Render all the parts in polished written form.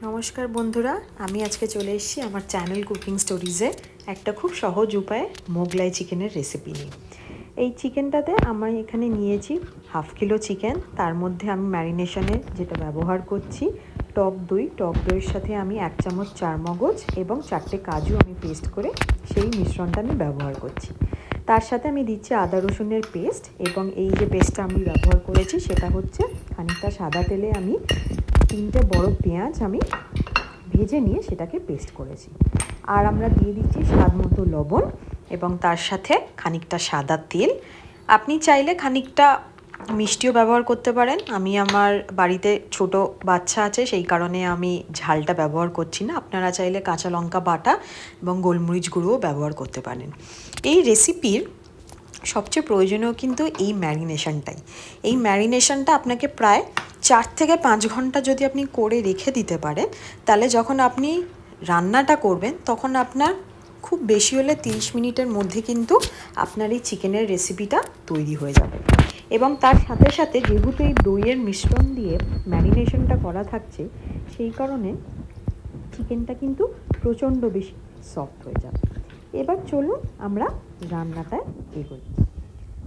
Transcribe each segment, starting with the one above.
নমস্কার বন্ধুরা, আমি আজকে চলে এসেছি আমার চ্যানেল কুকিং স্টোরিজে একটা খুব সহজ উপায়ে মোগলাই চিকেনের রেসিপি নিয়ে। এই চিকেনটাতে আমি এখানে নিয়েছি হাফ কিলো চিকেন। তার মধ্যে আমি ম্যারিনেশনে যেটা ব্যবহার করছি টক দইয়ের সাথে আমি 1 চামচ চারমগজ এবং 4টে কাজু আমি পেস্ট করে সেই মিশ্রণটা আমি ব্যবহার করছি। তার সাথে আমি দিচ্ছি আদা রসুনের পেস্ট, এবং এই যে পেস্টটা আমি ব্যবহার করেছি সেটা হচ্ছে খানিকটা সাদা তেলে আমি 3টে বড় পেঁয়াজ আমি ভেজে নিয়ে সেটাকে পেস্ট করেছি। আর আমরা দিয়ে দিচ্ছি স্বাদ মতো লবণ এবং তার সাথে খানিকটা সাদা তেল। আপনি চাইলে খানিকটা মিষ্টিও ব্যবহার করতে পারেন। আমি আমার বাড়িতে ছোট বাচ্চা আছে, সেই কারণে আমি ঝালটা ব্যবহার করছি না। আপনারা চাইলে কাঁচা লঙ্কা বাটা এবং গোলমরিচ গুঁড়োও ব্যবহার করতে পারেন। এই রেসিপির সবচেয়ে প্রয়োজনীয় কিন্তু এই ম্যারিনেশনটাই। এই ম্যারিনেশনটা আপনাকে প্রায় 4 থেকে 5 ঘন্টা যদি আপনি করে রেখে দিতে পারেন, তাহলে যখন আপনি রান্নাটা করবেন তখন আপনার খুব বেশি হলে 30 মিনিটের মধ্যে কিন্তু আপনার এই চিকেনের রেসিপিটা তৈরি হয়ে যাবে। এবং তার সাথে সাথে যেহেতু এই দইয়ের মিশ্রণ দিয়ে ম্যারিনেশনটা করা থাকছে, সেই কারণে চিকেনটা কিন্তু প্রচণ্ড বেশি সফট হয়ে যাবে। এবার চলুন আমরা রান্নাটায় এগোই।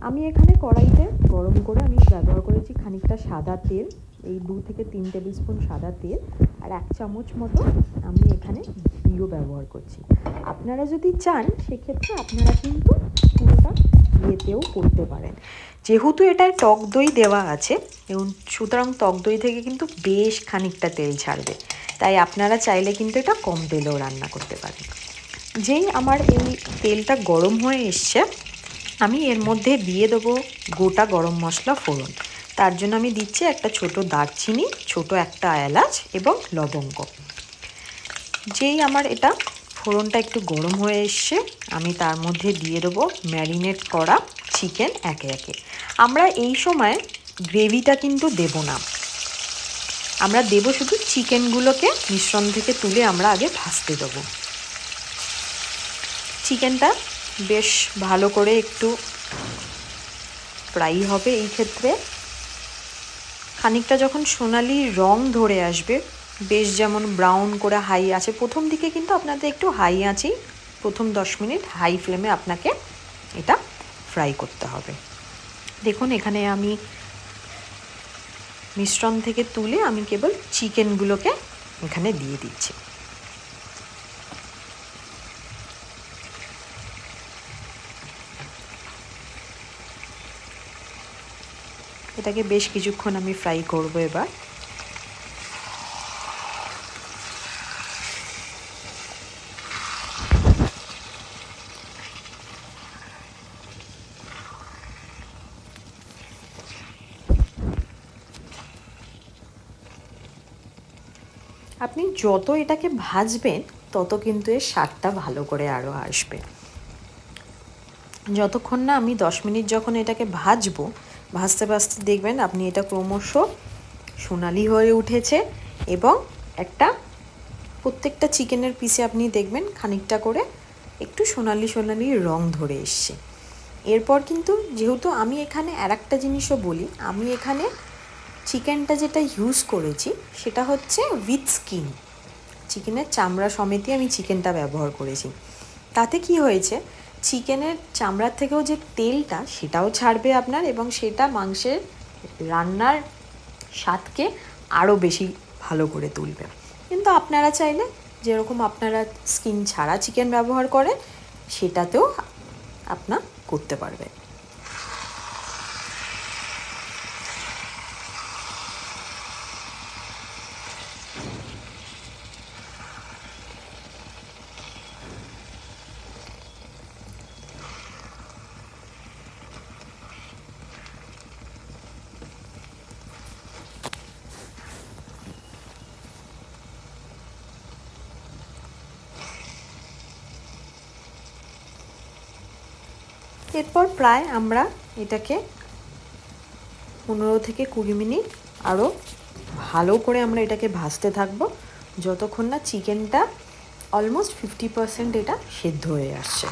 আমি এখানে কড়াইতে গরম করে আমি ব্যবহার করেছি খানিকটা সাদা তেল, এই 2 থেকে 3 টেবিল স্পুন সাদা তেল, আর 1 চামচ মতো আমি এখানে ঘিও ব্যবহার করছি। আপনারা যদি চান সেক্ষেত্রে আপনারা কিন্তু পুরোটা ঘিয়েতেও করতে পারেন। যেহেতু এটায় টক দই দেওয়া আছে এবং সুতরাং টক দই থেকে কিন্তু বেশ খানিকটা তেল ছাড়বে, তাই আপনারা চাইলে কিন্তু এটা কম তেলেও রান্না করতে পারেন। যেই আমার এই তেলটা গরম হয়ে এসছে, আমি এর মধ্যে দিয়ে দেবো গোটা গরম মশলা ফোড়ন। তার জন্য আমি দিচ্ছি একটা ছোট দারচিনি, ছোট একটা এলাচ এবং লবঙ্গ। যেই আমার এটা ফোড়নটা একটু গরম হয়ে এসছে, আমি তার মধ্যে দিয়ে দেবো ম্যারিনেট করা চিকেন একে একে। আমরা এই সময় গ্রেভিটা কিন্তু দেব না, আমরা দেব শুধু চিকেনগুলোকে মিশ্রণ থেকে তুলে আমরা আগে ভাজতে দেবো। চিকেনটা বেশ ভালো করে একটু ফ্রাই হবে। এই ক্ষেত্রে খানিকটা যখন সোনালি রং ধরে আসবে, বেশ যেমন ব্রাউন করে হাই আছে, প্রথম দিকে কিন্তু আপনাদের একটু হাই আঁচেই প্রথম 10 মিনিট হাই ফ্লেমে আপনাকে এটা ফ্রাই করতে হবে। দেখুন এখানে আমি মিশ্রণ থেকে তুলে আমি কেবল চিকেনগুলোকে এখানে দিয়ে দিচ্ছি। এটাকে বেশ কিছুক্ষণ আমি ফ্রাই করব। এবার আপনি যত এটাকে ভাজবেন তত কিন্তু এর স্বাদটা ভালো করে আরও আসবে। যতক্ষণ না আমি 10 মিনিট যখন এটাকে ভাজবো, ভাজতে ভাজতে দেখবেন আপনি এটা ক্রমশ সোনালি হয়ে উঠেছে এবং একটা প্রত্যেকটা চিকেনের পিসে আপনি দেখবেন খানিকটা করে একটু সোনালি সোনালি রং ধরে এসছে। এরপর কিন্তু যেহেতু আমি এখানে আর একটা জিনিসও বলি, আমি এখানে চিকেনটা যেটা ইউজ করেছি সেটা হচ্ছে উইথ স্কিন, চিকেনের চামড়া সমেতই আমি চিকেনটা ব্যবহার করেছি। তাতে কি হয়েছে, চিকেনের চামড়ার থেকেও যে তেলটা সেটাও ছাড়বে আপনার, এবং সেটা মাংসের রান্নার স্বাদকে আরও বেশি ভালো করে তুলবে। কিন্তু আপনারা চাইলে যেরকম আপনারা স্কিন ছাড়া চিকেন ব্যবহার করেন সেটাতেও আপনার করতে পারবেন। এরপর প্রায় আমরা এটাকে 15 থেকে 20 মিনিট আরও ভালো করে আমরা এটাকে ভাজতে থাকবো, যতক্ষণ না চিকেনটা অলমোস্ট 50% এটা সেদ্ধ হয়ে আসছে।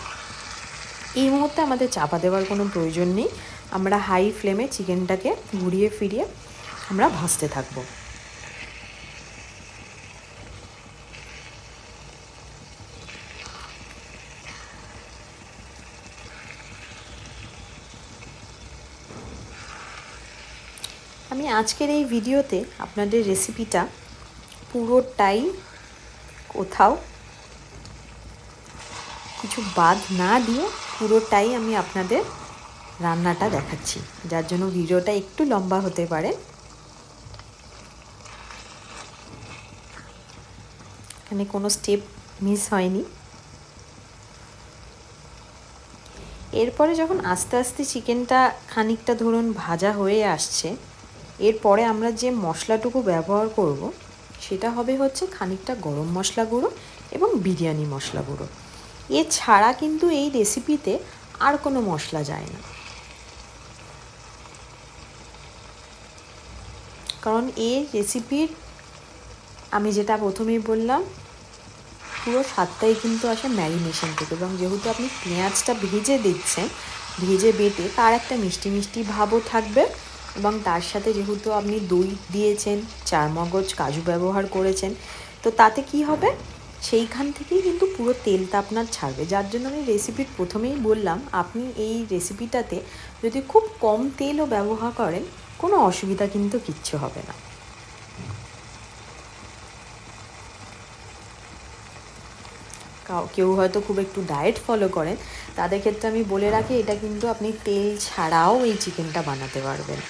এই মুহূর্তে আমাদের চাপা দেওয়ার কোনো প্রয়োজন নেই, আমরা হাই ফ্লেমে চিকেনটাকে ঘুরিয়ে ফিরিয়ে আমরা ভাজতে থাকবো। আজকের এই ভিডিওতে আপনাদের রেসিপিটা পুরোটাই কোথাও কিছু বাদ না দিয়ে পুরোটাই আমি আপনাদের রান্নাটা দেখাচ্ছি, যার জন্য ভিডিওটা একটু লম্বা হতে পারে। এখানে কোনো স্টেপ মিস হয়নি। এরপরে যখন আস্তে আস্তে চিকেনটা খানিকটা ধরুন ভাজা হয়ে আসছে, এরপরে আমরা যে মশলাটুকু ব্যবহার করব সেটা হবে হচ্ছে খানিকটা গরম মশলা গুঁড়ো এবং বিরিয়ানি মশলা গুঁড়ো। এছাড়া কিন্তু এই রেসিপিতে আর কোনো মশলা যায় না, কারণ এই রেসিপির আমি যেটা প্রথমেই বললাম পুরো স্বাদটাই কিন্তু আসে ম্যারিনেশন থেকে, এবং যেহেতু আপনি পেঁয়াজটা ভেজে দিচ্ছেন, ভেজে বেটে তার একটা মিষ্টি মিষ্টি ভাবও থাকবে, এবং তার সাথে যেহেতু আপনি দই দিয়েছেন, চারমগজ কাজু ব্যবহার করেছেন, তো তাতে কি হবে সেইখান থেকেই কিন্তু পুরো তেলটা আপনার ছাড়বে। যার জন্য আমি রেসিপির প্রথমেই বললাম আপনি এই রেসিপিটাতে যদি খুব কম তেলও ব্যবহার করেন কোনো অসুবিধা কিন্তু কিচ্ছু হবে না। কেউ হয়তো খুব একটু ডায়েট ফলো করেন, তাদের ক্ষেত্রে আমি বলে রাখি এটা কিন্তু আপনি তেল ছাড়াও এই চিকেনটা বানাতে পারবেন।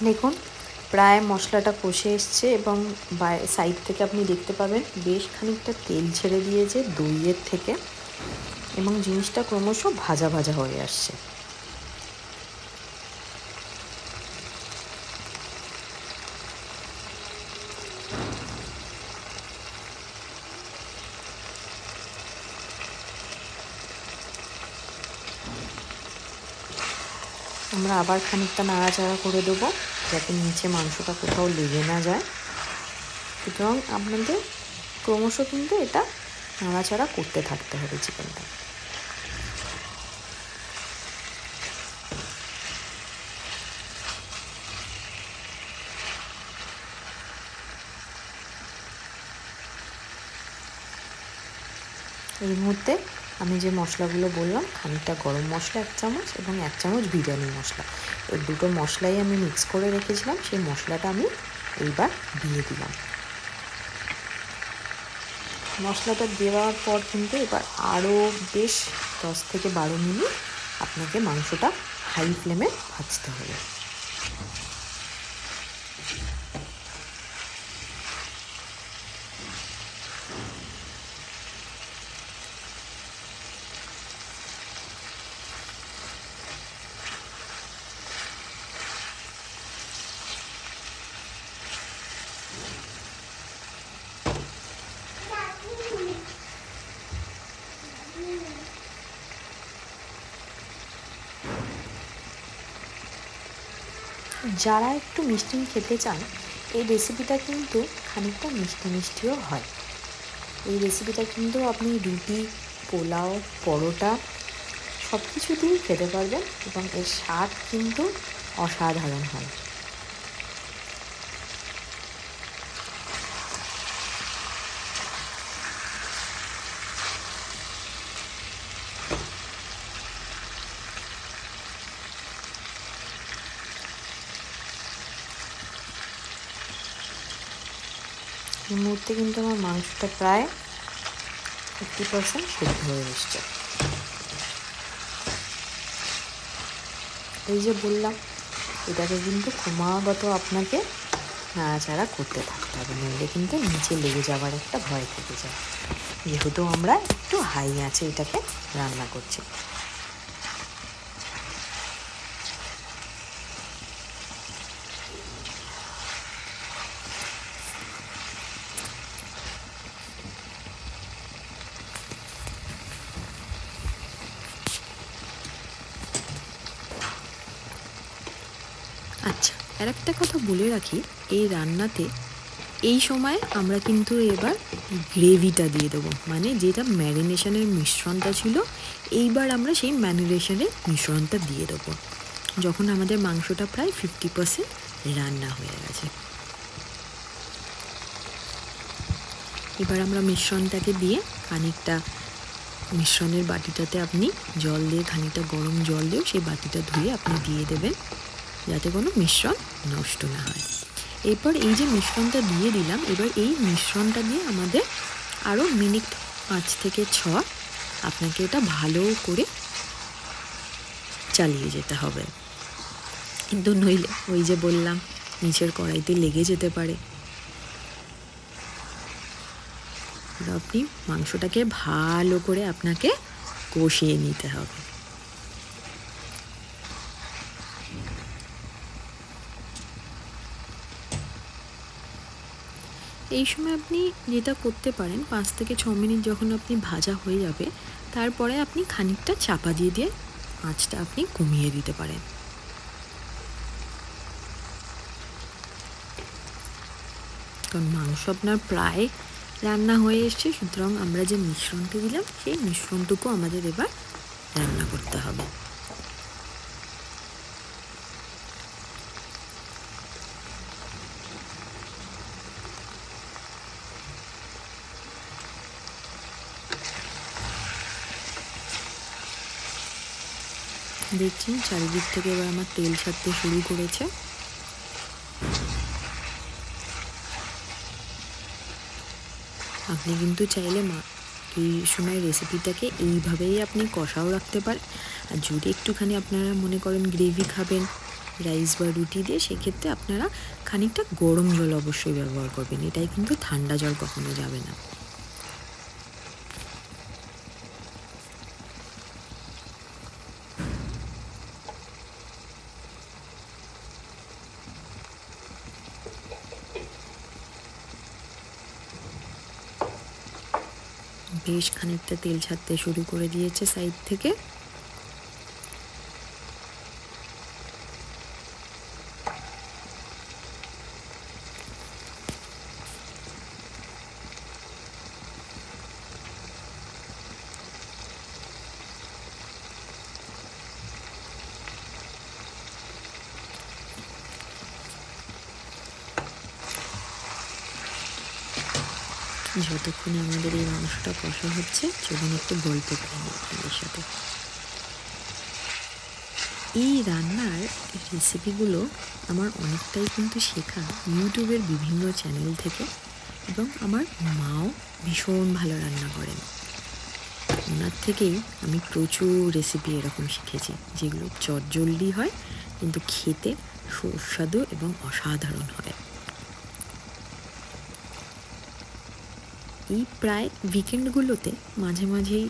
দেখুন প্রায় মশলাটা কষে এসছে, এবং সাইড থেকে আপনি দেখতে পাবেন বেশ খানিকটা তেল ছেড়ে দিয়েছে দইয়ের থেকে, এবং জিনিসটা ক্রমশ ভাজা ভাজা হয়ে আসছে। আমরা আবার খানিকটা নাড়াচাড়া করে দেবো যাতে নিচে মাংসটা কোথাও লেগে না যায়। সুতরাং আপনাদের ক্রমশ কিন্তু এটা নাড়াচাড়া করতে থাকতে হবে চিকেনটা। এই মুহূর্তে আমি যে মশলাগুলো বললাম, খানিকটা গরম মশলা 1 চামচ এবং 1 চামচ বিরিয়ানি মশলা, এই দুটো মশলাই আমি মিক্স করে রেখেছিলাম, সেই মশলাটা আমি এইবার দিয়ে দিলাম। মশলাটা দেওয়ার পর কিন্তু এবার আরও বেশ 10 থেকে 12 মিনিট আপনাকে মাংসটা হাই ফ্লেমে ভাজতে হবে। যারা একটু মিষ্টি খেতে চান, এই রেসিপিটা কিন্তু খানিকটা মিষ্টি মিষ্টিও হয়। এই রেসিপিটা কিন্তু আপনি রুটি, পোলাও, পরোটা সব কিছু দিয়েই খেতে পারবেন, এবং এর স্বাদ কিন্তু অসাধারণ হয়। এই মুহূর্তে কিন্তু আমার মাংসটা প্রায় 50% সেদ্ধ হয়ে এসছে। এই যে বললাম এটাকে কিন্তু ক্রমাগত আপনাকে নাড়াচাড়া করতে থাকতে হবে, নইলে কিন্তু নিচে লেগে যাওয়ার একটা ভয় থেকে যায়, যেহেতু আমরা একটু হাই আঁচে এটাকে রান্না করছি। আচ্ছা, আর একটা কথা বলে রাখি, এই রান্নাতে এই সময় আমরা কিন্তু এবার গ্রেভিটা দিয়ে দেবো, মানে যেটা ম্যারিনেশনের মিশ্রণটা ছিল এইবার আমরা সেই ম্যারিনেশনের মিশ্রণটা দিয়ে দেবো যখন আমাদের মাংসটা প্রায় 50% রান্না হয়ে গেছে। এবার আমরা মিশ্রণটাকে দিয়ে খানিকটা মিশ্রণের বাটিটাতে আপনি জল দিয়ে, খানিকটা গরম জল দিয়ে সেই বাটিটা ধুয়ে আপনি দিয়ে দেবেন যাতে কোনো মিশ্রণ নষ্ট না হয়। এরপর এই যে মিশ্রণটা দিয়ে দিলাম, এবার এই মিশ্রণটা দিয়ে আমাদের আরও মিনিট 5 থেকে 6 আপনাকে এটা ভালো করে চালিয়ে যেতে হবে, কিন্তু নইলে ওই যে বললাম নিচের কড়াইতে লেগে যেতে পারে। আপনি মাংসটাকে ভালো করে আপনাকে কষিয়ে নিতে হবে। এই সময় আপনি যেটা করতে পারেন, 5 থেকে 6 মিনিট যখন আপনি ভাজা হয়ে যাবে তারপরে আপনি খানিকটা চাপা দিয়ে দিয়ে আঁচটা আপনি কমিয়ে দিতে পারেন। কারণ মাংস আপনার প্রায় রান্না হয়ে এসছে, সুতরাং আমরা যে মিশ্রণটা দিলাম সেই মিশ্রণটুকু আমাদের এবার রান্না করতে হবে। দেখছেন চারিদিক থেকে এবার আমার তেল ছাড়তে শুরু করেছে। আপনি কিন্তু চাইলে এই সময় রেসিপিটাকে এইভাবেই আপনি কষাও রাখতে পারেন, আর যদি একটুখানি আপনারা মনে করেন গ্রেভি খাবেন রাইস বা রুটি দিয়ে, সেক্ষেত্রে আপনারা খানিকটা গরম জল অবশ্যই ব্যবহার করবেন, এটাই কিন্তু ঠান্ডা জল কখনো যাবে না। বেশ খানিকটা তেল ছাড়তে শুরু করে দিয়েছে সাইড থেকে। যতক্ষণে আমাদের এই মাংসটা কষা হচ্ছে চলুন একটু গল্প করে নিই আপনাদের সাথে। এই রান্নার রেসিপিগুলো আমার অনেকটাই কিন্তু শেখা ইউটিউবের বিভিন্ন চ্যানেল থেকে, এবং আমার মাও ভীষণ ভালো রান্না করেন, ওনার থেকেই আমি প্রচুর রেসিপি এরকম শিখেছি যেগুলো চটজলদি হয় কিন্তু খেতে সুস্বাদু এবং অসাধারণ হয়। এই প্রায় উইকেন্ডগুলোতে মাঝে মাঝেই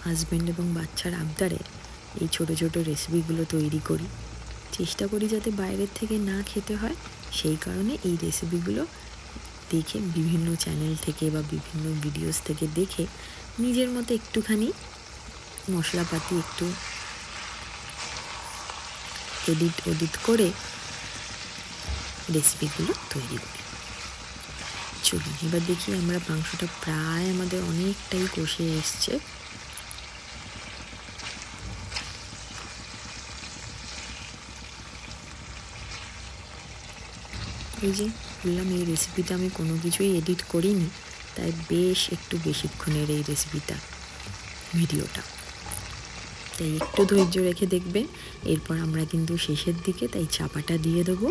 হাজব্যান্ড এবং বাচ্চার আবদারে এই ছোটো ছোটো রেসিপিগুলো তৈরি করি, চেষ্টা করি যাতে বাইরের থেকে না খেতে হয়। সেই কারণে এই রেসিপিগুলো দেখে বিভিন্ন চ্যানেল থেকে বা বিভিন্ন ভিডিওস থেকে দেখে নিজের মতো একটুখানি মশলাপাতি একটু এডিট করে রেসিপিগুলো তৈরি করি। চলুন এবার দেখি আমরা মাংসটা প্রায় আমাদের অনেকটাই কষে এসছে। এই যে বললাম এই রেসিপিটা আমি কোনো কিছুই এডিট করিনি, তাই বেশ একটু বেশিক্ষণের এই রেসিপিটা ভিডিওটা, তাই একটু ধৈর্য রেখে দেখবেন। এরপর আমরা কিন্তু শেষের দিকে তাই চাপাটা দিয়ে দেবো।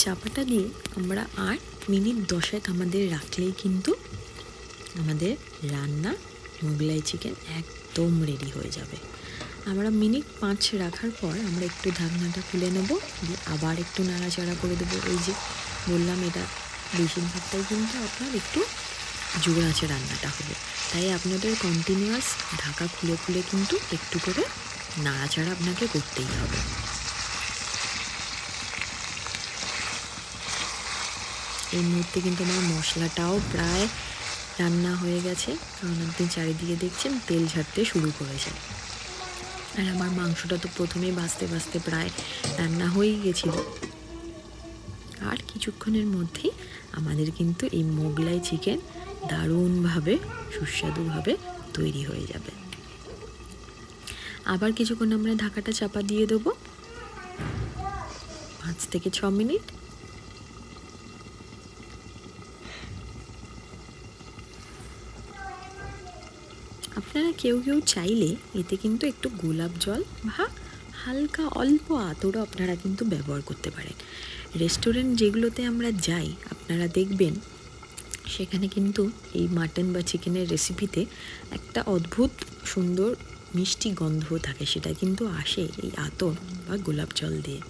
চাপাটা দিয়ে আমরা 8 মিনিট 10 আমাদের রাখলেই কিন্তু আমাদের রান্না মোগলাই চিকেন একদম রেডি হয়ে যাবে। আমরা মিনিট 5 রাখার পর আমরা একটু ঢাকনাটা খুলে নেব, দিয়ে আবার একটু নাড়াচাড়া করে দেবো। এই যে বললাম এটা বেশিরভাগটাই কিন্তু আপনার একটু জোর আঁচে রান্নাটা হবে, তাই আপনাদের কন্টিনিউয়াস ঢাকা খুলে খুলে কিন্তু একটু করে নাড়াচাড়া আপনাকে করতেই হবে। এই মুহূর্তে কিন্তু আমার মশলাটাও প্রায় রান্না হয়ে গেছে, কারণ আপনি চারিদিকে দেখছেন তেল ছাড়তে শুরু করেছে। আর আমার মাংসটা তো প্রথমেই ভাজতে ভাজতে প্রায় রান্না হয়েই গেছিলো। আর কিছুক্ষণের মধ্যেই আমাদের কিন্তু এই মোগলাই চিকেন দারুণভাবে সুস্বাদুভাবে তৈরি হয়ে যাবে। আবার কিছুক্ষণ আমরা ঢাকাটা চাপা দিয়ে দেবো 5 থেকে 6 মিনিট। আপনারা কেউ কেউ চাইলে এতে কিন্তু একটু গোলাপ জল বা হালকা অল্প আতরও আপনারা কিন্তু ব্যবহার করতে পারেন। রেস্টুরেন্ট যেগুলোতে আমরা যাই আপনারা দেখবেন সেখানে কিন্তু এই মাটন বা চিকেনের রেসিপিতে একটা অদ্ভুত সুন্দর মিষ্টি গন্ধ থাকে, সেটা কিন্তু আসে এই আতর বা গোলাপ জল দিয়ে।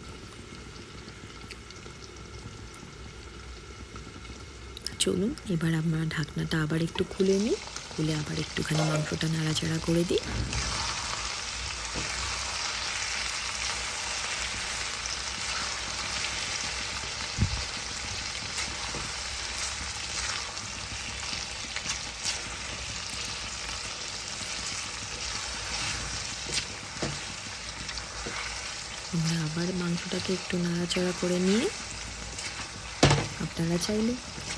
চলুন এবার আমরা ঢাকনাটা আবার একটু খুলে নিই, খুলে আবার একটুখানি মাংসটা নাড়াচাড়া করে দিই। আমরা আবার মাংসটাকে একটু নাড়াচাড়া করে নিয়ে আপনারা চাইলে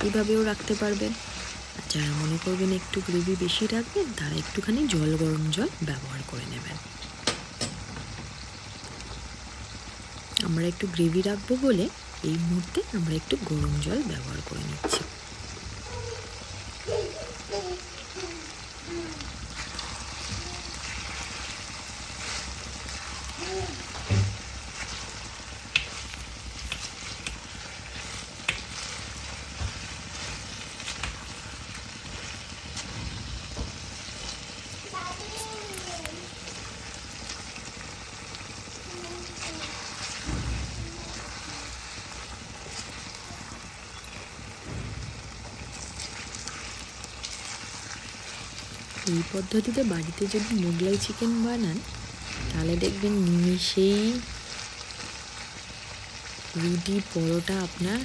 এইভাবেও রাখতে পারবেন। আর যারা মনে করবেন একটু গ্রেভি বেশি রাখবেন তারা একটুখানি গরম জল ব্যবহার করে নেবেন। আমরা একটু গ্রেভি রাখবো বলে এই মুহূর্তে আমরা একটু গরম জল ব্যবহার করে নিচ্ছি। এই পদ্ধতিতে বাড়িতে যদি মোগলাই চিকেন বানান তাহলে দেখবেন নিমিষেই রুটি পরোটা আপনার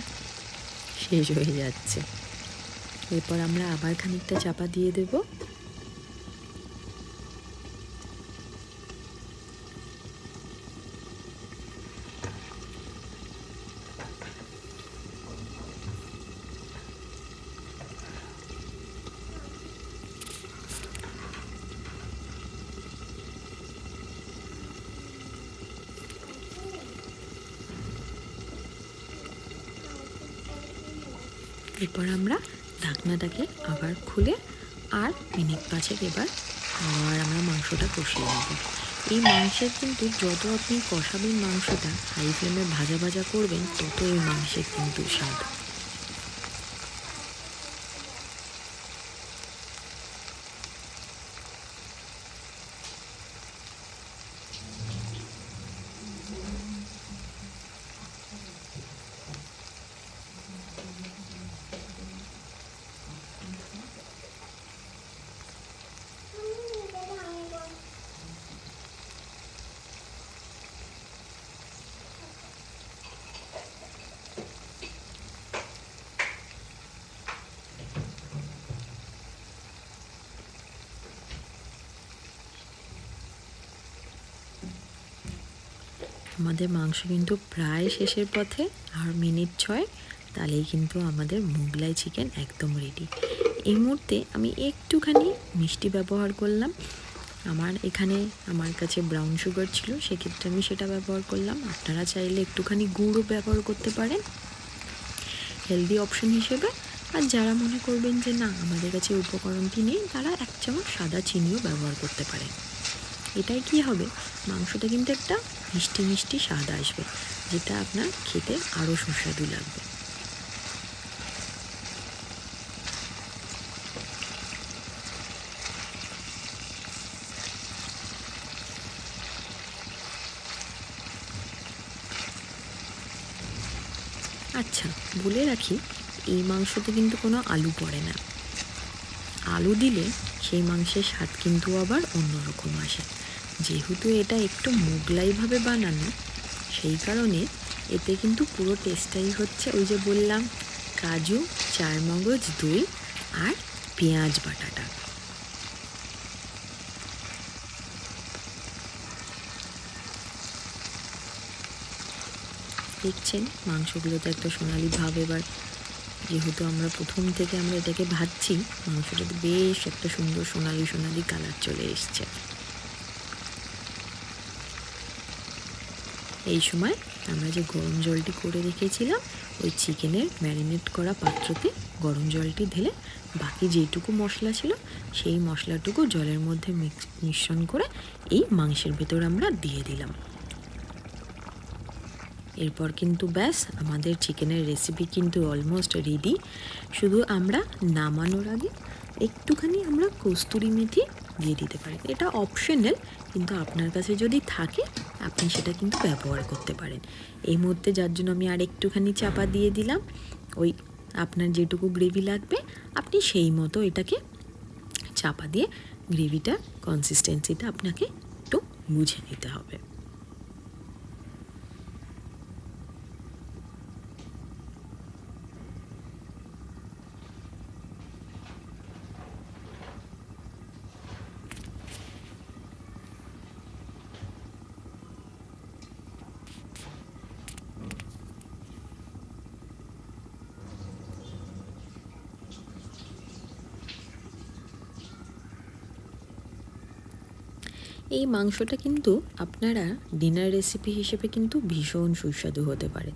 শেষ হয়ে যাচ্ছে। এরপর আমরা আবার খানিকটা চাপা দিয়ে দেব। এরপর আমরা ঢাকনাটাকে আবার খুলে আর মিনিট 5 এবার আবার আমরা মাংসটা কষিয়ে নেব। এই মাংসের কিন্তু যত আপনি কষাবেন মাংসটা হাই ফ্লেমে ভাজা ভাজা করবেন তত এই মাংসের কিন্তু স্বাদ। আমাদের মাংস কিন্তু প্রায় শেষের পথে, আর মিনিট 6 তাহলেই কিন্তু আমাদের মোগলাই চিকেন একদম রেডি। এই মুহূর্তে আমি একটুখানি মিষ্টি ব্যবহার করলাম। আমার কাছে ব্রাউন সুগার ছিল, সেক্ষেত্রে আমি সেটা ব্যবহার করলাম। আপনারা চাইলে একটুখানি গুঁড়ও ব্যবহার করতে পারেন হেলদি অপশন হিসেবে। আর যারা মনে করবেন যে না আমাদের কাছে উপকরণটি নেই তারা 1 চামচ সাদা চিনিও ব্যবহার করতে পারেন। এটাই কি হবে, মাংসটা কিন্তু একটা মিষ্টি মিষ্টি স্বাদ আসবে, যেটা আপনার খেতে আরও সুস্বাদু লাগবে। আচ্ছা বলে রাখি, এই মাংসতে কিন্তু কোনো আলু পড়ে না। আলু দিলে সেই মাংসের স্বাদ কিন্তু আবার অন্যরকম আসে। যেহেতু এটা একটু মোগলাইভাবে বানানো, সেই কারণে এতে কিন্তু পুরো টেস্টটাই হচ্ছে ওই যে বললাম কাজু, চারমগজ, দই আর পেঁয়াজ বাটাটা। দেখছেন মাংসগুলো তো একটা সোনালি ভাব, এবার যেহেতু আমরা প্রথম থেকে আমরা এটাকে ভাজছি, মাংসটাতে বেশ একটা সুন্দর সোনালি সোনালি কালার চলে এসছে। এই সময় আমরা যে গরম জলটি করে রেখেছিলাম ওই চিকেনের ম্যারিনেট করা পাত্রতে গরম জলটি ঢেলে বাকি যেটুকু মশলা ছিল সেই মশলাটুকু জলের মধ্যে মিশ্রণ করে এই মাংসের ভেতর আমরা দিয়ে দিলাম। এরপর কিন্তু ব্যাস আমাদের চিকেনের রেসিপি কিন্তু অলমোস্ট রেডি। শুধু আমরা নামানোর আগে একটুখানি আমরা কস্তুরি মেথি দিয়ে দিতে পারি, এটা অপশনাল, কিন্তু আপনার কাছে যদি থাকে আপনি সেটা কিন্তু ব্যবহার করতে পারেন। এই মুহূর্তে যার জন্য আমি আর একটুখানি চাপা দিয়ে দিলাম। ওই আপনার যেটুকু গ্রেভি লাগবে আপনি সেই মতো এটাকে চাপা দিয়ে গ্রেভিটা কনসিস্টেন্সিটা আপনাকে একটু বুঝে নিতে হবে। এই মাংসটা কিন্তু আপনারা ডিনার রেসিপি হিসেবে কিন্তু ভীষণ সুস্বাদু হতে পারে।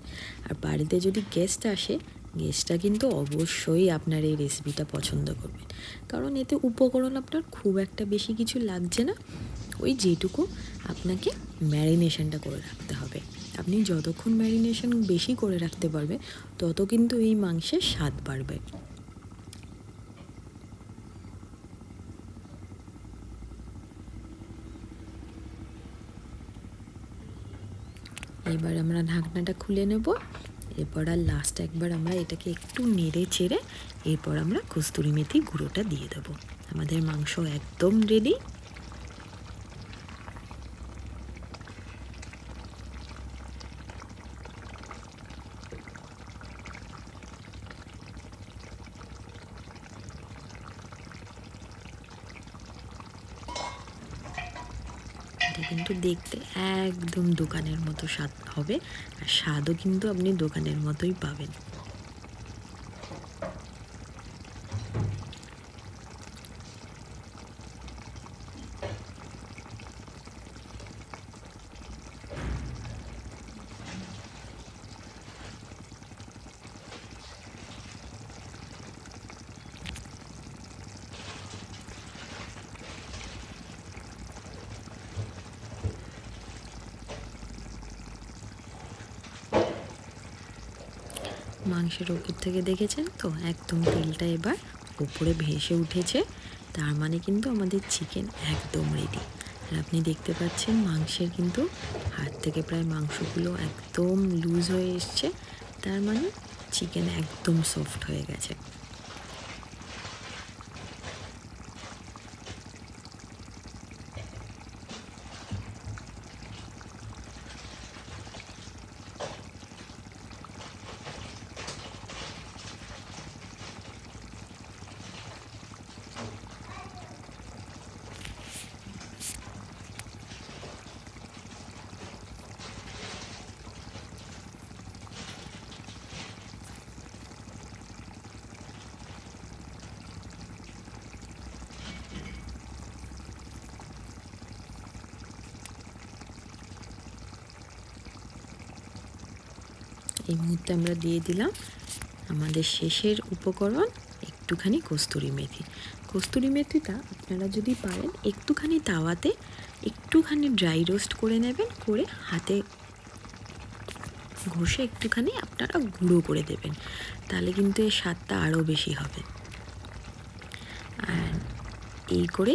আর বাড়িতে যদি গেস্ট আসে, গেস্টটা কিন্তু অবশ্যই আপনার এই রেসিপিটা পছন্দ করবেন, কারণ এতে উপকরণ আপনার খুব একটা বেশি কিছু লাগছে না। ওই যেটুকু আপনাকে ম্যারিনেশনটা করে রাখতে হবে, আপনি যতক্ষণ ম্যারিনেশন বেশি করে রাখতে পারবে তত কিন্তু এই মাংসের স্বাদ বাড়বে। এবার আমরা ঢাকনাটা খুলে নেব। এরপর আর লাস্ট একবার আমরা এটাকে একটু নেড়ে চেড়ে এরপর আমরা কস্তুরি মেথি গুঁড়োটা দিয়ে দেবো। আমাদের মাংস একদম রেডি। এটা কিন্তু দেখতে একদম দোকানের মতো স্বাদ হবে, আর স্বাদও কিন্তু আপনি দোকানের মতোই পাবেন। মাংসের ওপর থেকে দেখেছেন তো একদম তেলটা এবার উপরে ভেসে উঠেছে, তার মানে কিন্তু আমাদের চিকেন একদম রেডি। আর আপনি দেখতে পাচ্ছেন মাংসের কিন্তু হাত থেকে প্রায় মাংসগুলো একদম লুজ হয়ে এসছে, তার মানে চিকেন একদম সফট হয়ে গেছে। এই মুহূর্তে আমরা দিয়ে দিলাম আমাদের শেষের উপকরণ একটুখানি কস্তুরি মেথি। কস্তুরি মেথিটা আপনারা যদি পারেন একটুখানি তাওয়াতে একটুখানি ড্রাই রোস্ট করে নেবেন, করে হাতে ঘষে একটুখানি আপনারা গুঁড়ো করে দেবেন, তাহলে কিন্তু এর স্বাদটা আরও বেশি হবে। আর এই করে